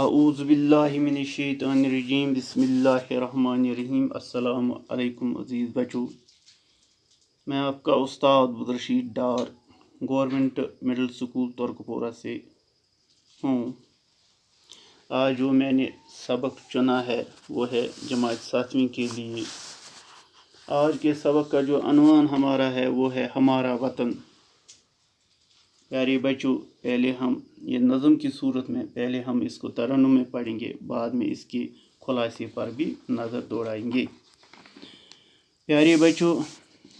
اعوذ باللہ من الشیطان الرجیم بسم اللہ الرحمن الرحیم السلام علیکم عزیز بچوں. میں آپ کا استاد Abdul Rashid Dar government middle school Turkpora سے ہوں. آج جو میں نے سبق چنا ہے وہ ہے جماعت 7ویں کے لیے. آج کے سبق کا جو عنوان ہمارا ہے وہ ہے ہمارا وطن. پیارے بچوں، پہلے ہم یہ نظم کی صورت میں پہلے ہم اس کو ترنم میں پڑھیں گے، بعد میں اس کے خلاصے پر بھی نظر دوڑائیں گے. پیارے بچوں،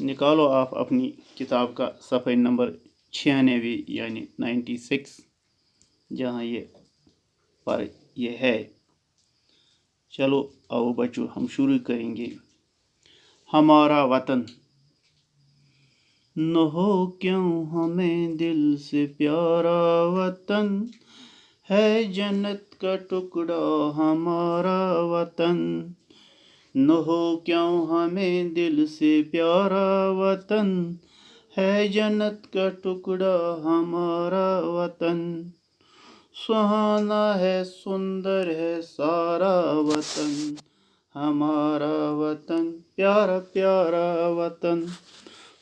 نکالو آپ اپنی کتاب کا صفحہ نمبر 96 یعنی 96 جہاں یہ ہے. چلو آؤ بچوں ہم شروع کریں گے. ہمارا وطن نہ ہو کیوں ہمیں دل سے پیارا وطن، ہے جنت کا ٹکڑا ہمارا وطن. نہ ہو کیوں ہمیں دل سے پیارا وطن، ہے جنت کا ٹکڑا ہمارا وطن. سہانا ہے سندر ہے سارا وطن، ہمارا وطن پیارا پیارا وطن.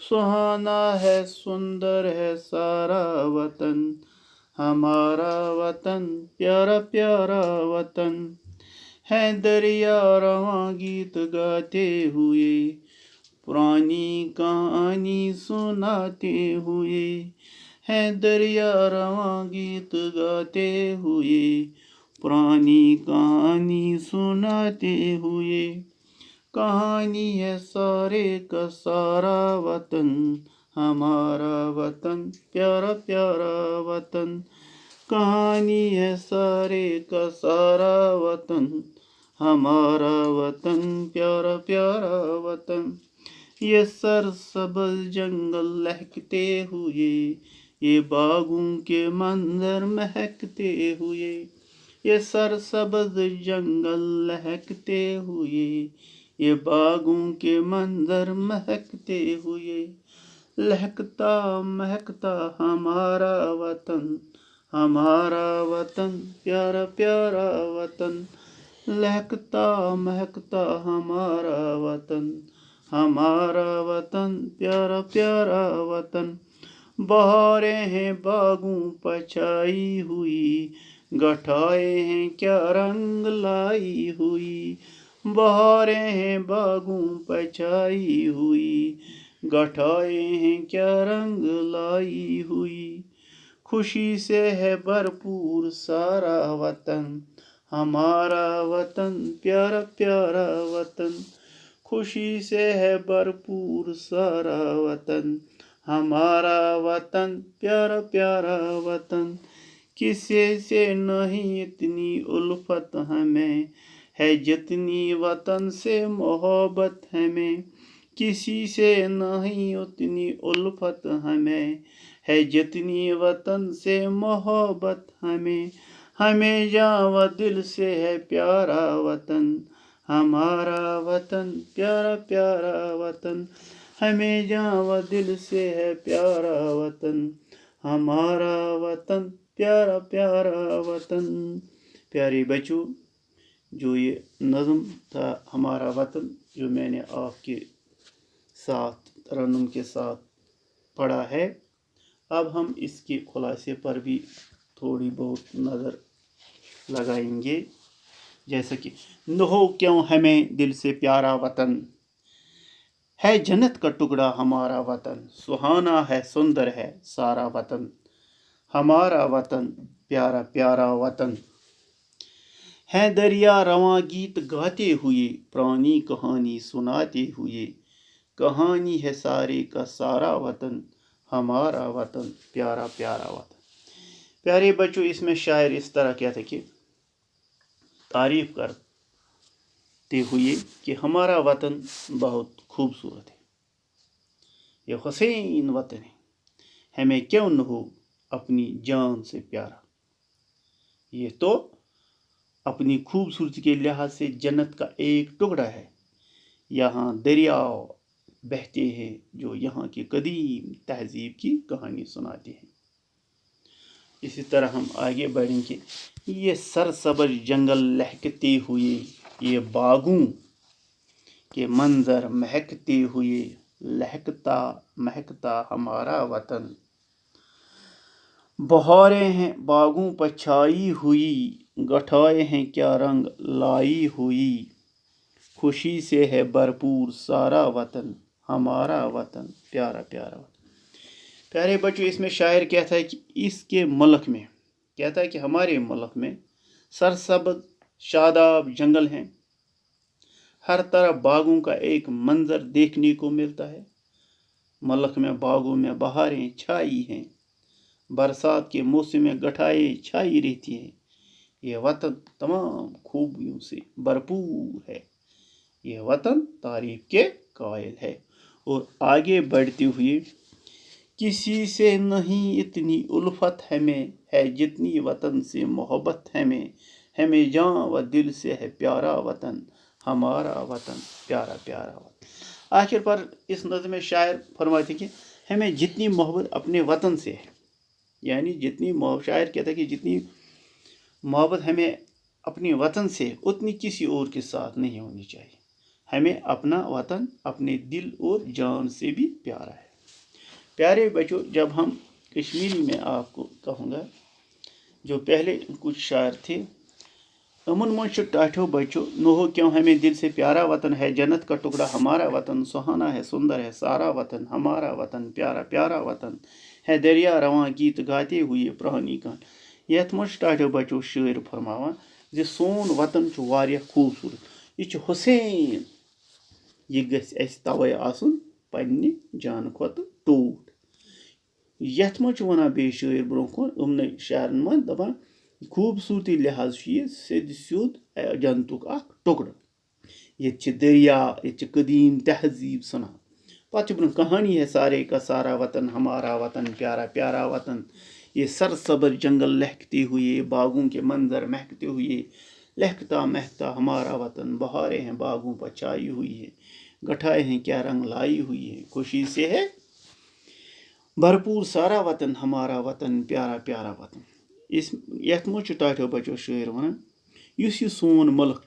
سہانا ہے سندر ہے سارا وطن، ہمارا وطن پیارا پیارا وطن. ہے دریا رواں گیت گاتے ہوئے، پرانی کہانی سناتے ہوئے. ہے دریا رواں گیت گاتے ہوئے، پرانی کہانی سناتے ہوئے. کہانی ہے سارے کا سارا وطن، ہمارا وطن پیارا پیارا وطن. کہانی ہے سارے کا سارا وطن، ہمارا وطن پیارا پیارا وطن. یہ سرسبز جنگل لہکتے ہوئے، یہ باغوں کے منظر مہکتے ہوئے. یہ سرسبز جنگل لہکتے ہوئے، یہ باغوں کے منظر مہکتے ہوئے. لہکتا مہکتا ہمارا وطن، ہمارا وطن پیارا پیارا وطن. لہکتا مہکتا ہمارا وطن، ہمارا وطن پیارا پیارا وطن. بہاریں ہیں باغوں پر چھائی ہوئی، گٹھائے ہیں کیا رنگ لائی ہوئی. بہاریں ہیں باغوں پر چھائی ہوئی، گٹھائے ہیں کیا رنگ لائی ہوئی. خوشی سے ہے بھرپور سارا وطن، ہمارا وطن پیارا پیارا وطن. خوشی سے ہے بھرپور سارا وطن، ہمارا وطن پیارا پیارا وطن. کسی سے نہیں اتنی الفت ہمیں، ہے جتنی وطن سے محبت ہمیں. کسی سے نہیں اتنی الفت ہمیں، ہے جتنی وطن سے محبت ہمیں. ہمیں جاں و دل سے ہے پیارا وطن، ہمارا وطن پیارا پیارا وطن. ہمیں جاں و دل سے ہے پیارا وطن، ہمارا وطن پیارا پیارا وطن. پیارے بچوں، جو یہ نظم تھا ہمارا وطن، جو میں نے آپ کے ساتھ ترنم کے ساتھ پڑھا ہے، اب ہم اس کے خلاصے پر بھی تھوڑی بہت نظر لگائیں گے. جیسا کہ نہ ہو کیوں ہمیں دل سے پیارا وطن، ہے جنت کا ٹکڑا ہمارا وطن. سہانا ہے سندر ہے سارا وطن، ہمارا وطن پیارا پیارا وطن. ہے دریا رواں گیت گاتے ہوئے، پرانی کہانی سناتے ہوئے. کہانی ہے سارے کا سارا وطن، ہمارا وطن پیارا پیارا وطن. پیارے بچوں، اس میں شاعر اس طرح کیا تھا کہ تعریف کرتے ہوئے کہ ہمارا وطن بہت خوبصورت ہے، یہ حسین وطن ہے، ہمیں کیوں نہ ہو اپنی جان سے پیارا. یہ تو اپنی خوبصورتی کے لحاظ سے جنت کا ایک ٹکڑا ہے. یہاں دریا بہتے ہیں جو یہاں کی قدیم تہذیب کی کہانی سناتے ہیں. इसी तरह हम आगे बढ़ेंगे। ये सरसब्ज जंगल लहकते हुए, ये बागों के मंजर महकते हुए, लहकता महकता हमारा वतन। बहारें हैं बागों पर छाई हुई, गठाए हैं क्या रंग लाई हुई। खुशी से है भरपूर सारा वतन, हमारा वतन प्यारा प्यारा वतन। प्यारे बच्चों, इसमें शायर कहता है कि इसके मुल्क में, कहता है कि हमारे मुल्क में सरसब्ज शादाब जंगल हैं, हर तरफ बागों का एक मंजर देखने को मिलता है। मुल्क में बागों में बहारें छाई हैं, बरसात के मौसम में गठाएं छाई रहती हैं। यह वतन तमाम खूबियों से भरपूर है, यह वतन तारीफ के कायल है। और आगे बढ़ते हुए, किसी से नहीं इतनी उल्फत हमें है जितनी वतन से मोहब्बत हमें। हमें जान व दिल से है प्यारा वतन, हमारा वतन प्यारा प्यारा वतन। आखिर पर इस नज़्म में शायर फरमाते कि हमें जितनी मोहब्बत अपने वतन से है, यानी जितनी शायर कहता है कि जितनी मोहब्बत हमें अपने वतन से उतनी किसी और के साथ नहीं होनी चाहिए। हमें अपना वतन अपने दिल और जान से भी प्यारा है। प्यारे बच्चों, जब हम कश्मीरी में आपको कहूँगा, जो पहले कुछ शायर थे, अमन मंश टाठो बच्चों, नोहो क्यों हमें दिल से प्यारा वतन है, जन्नत का टुकड़ा हमारा वतन, सुहाना है सुंदर है सारा वतन, हमारा वतन प्यारा प्यारा वतन है, दरिया रवां गीत गाते हुए पुरानी कान। यथ मंश टाठो बच्चों शायर फरमावान जे सोन वतन वारिया खूबसूरत, यह हुसैन, यह गछ अस तवे आसन पन्ने जान खोत टूट। यथ मज वनान बे शायर ब्रोह कुन उमने शायरन मन दपान खूबसूरती लिहाज यह सिद सिद जन्नतुक अख टुकड़। ये दरिया, ये कदीम तहजीब सना, पत ब्रोह कहानी है सारे का सारा वतन हमारा वतन प्यारा प्यारा वतन। ये सरसब्ज जंगल लहकते हुए, बागों के मंजर महकते हुए, लहकता महकता हमारा वतन। बहारें हैं बागों पर छाई हुई है, गठाए हैं क्या रंग लाई हुई है। खुशी से है भरपूर सारा वतन, हमारा वतन प्यारा प्यारा वतन। इस यथ मज टाठो बच्चों शायर वन यह सोन मुल्क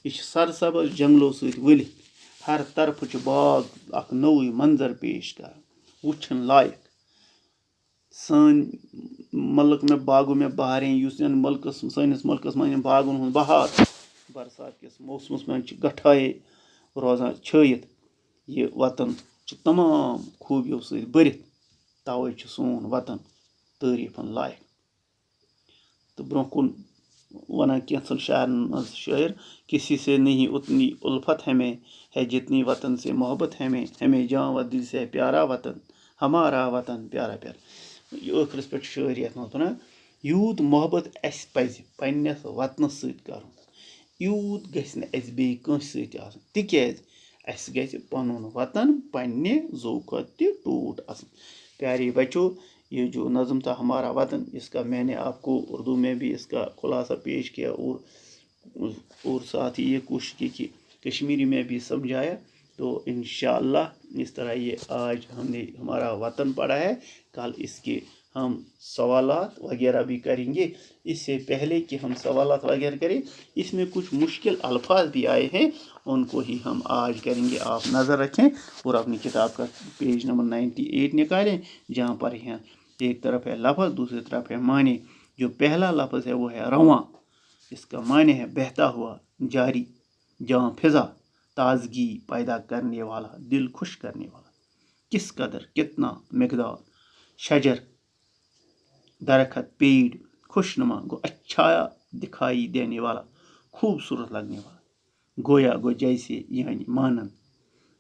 यह सरसब्ज जंगलों सत वलित, हर तरफ बाग अख नोई मंजर पेश कर वुचन लायक। सान मुल्क में बागों में बहारें, सैनिस मुल्कस में बागन हूँ बहार, बरसात किस मौसमस में गठाए रोजान छायित। यह वतन तमाम खूबियों से भरित, तवे सोन वतन तारीफन लायक। तो ब्रोह कुन वनान कैंसन शायरन शायर, किसी से नहीं उतनी उल्फत हमें है जितनी वतन से मोहब्बत हमें। हमें जान व दिल से प्यारा वतन, हमारा वतन प्यारा प्यारा। ٲखرس पे शायर यथ मज वन यूत मोहब्बत अस पज पन्नस वतनस सत करन, यूत गछ न अस बे कंस सत आसन, तिक्याज अस गछ पनुन वतन पन्ने जो खोत ते टूट आसन। प्यारे बच्चों, ये जो नज़म था हमारा वतन, इसका मैंने आपको उर्दू में भी इसका खुलासा पेश किया और साथ ही ये कोशिश की कि कश्मीरी में भी समझाया। तो इंशाअल्लाह इस तरह ये आज हमने हमारा वतन पढ़ा है, कल इसके हम सवालात वगैरह भी करेंगे। इससे पहले कि हम सवालात वगैरह करें, इसमें कुछ मुश्किल अल्फाज भी आए हैं, उनको ही हम आज करेंगे। आप नज़र रखें और अपनी किताब का पेज नंबर 98 निकालें, जहाँ पर यहाँ एक तरफ है लफ्ज़, दूसरी तरफ है माने। जो पहला लफ्ज़ है वो है रवां, इसका माने है बहता हुआ, जारी, जहाँ फिजा, ताजगी पैदा करने वाला, दिल खुश करने वाला। किस कदर, कितना, मिकदार, शजर, दरखत, पेड़, खुशनुमा गो अच्छा दिखाई देने वाला, खूबसूरत लगने वाला। गोया गो जैसे, यानी मानन।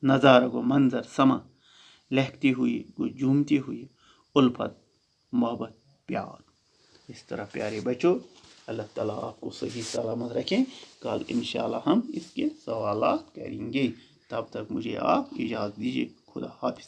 नज़ारा गो मंजर, समा। लहकती हुई गो झूमती हुई, उल्फत, मोहब्बत, प्यार। इस तरह प्यारे बच्चों, अल्लाह ताला आपको सही सलामत रखें। कल इंशाअल्लाह हम इसके सवालात करेंगे। तब तक मुझे आप इजाज़त दीजिए। खुदा हाफिज़।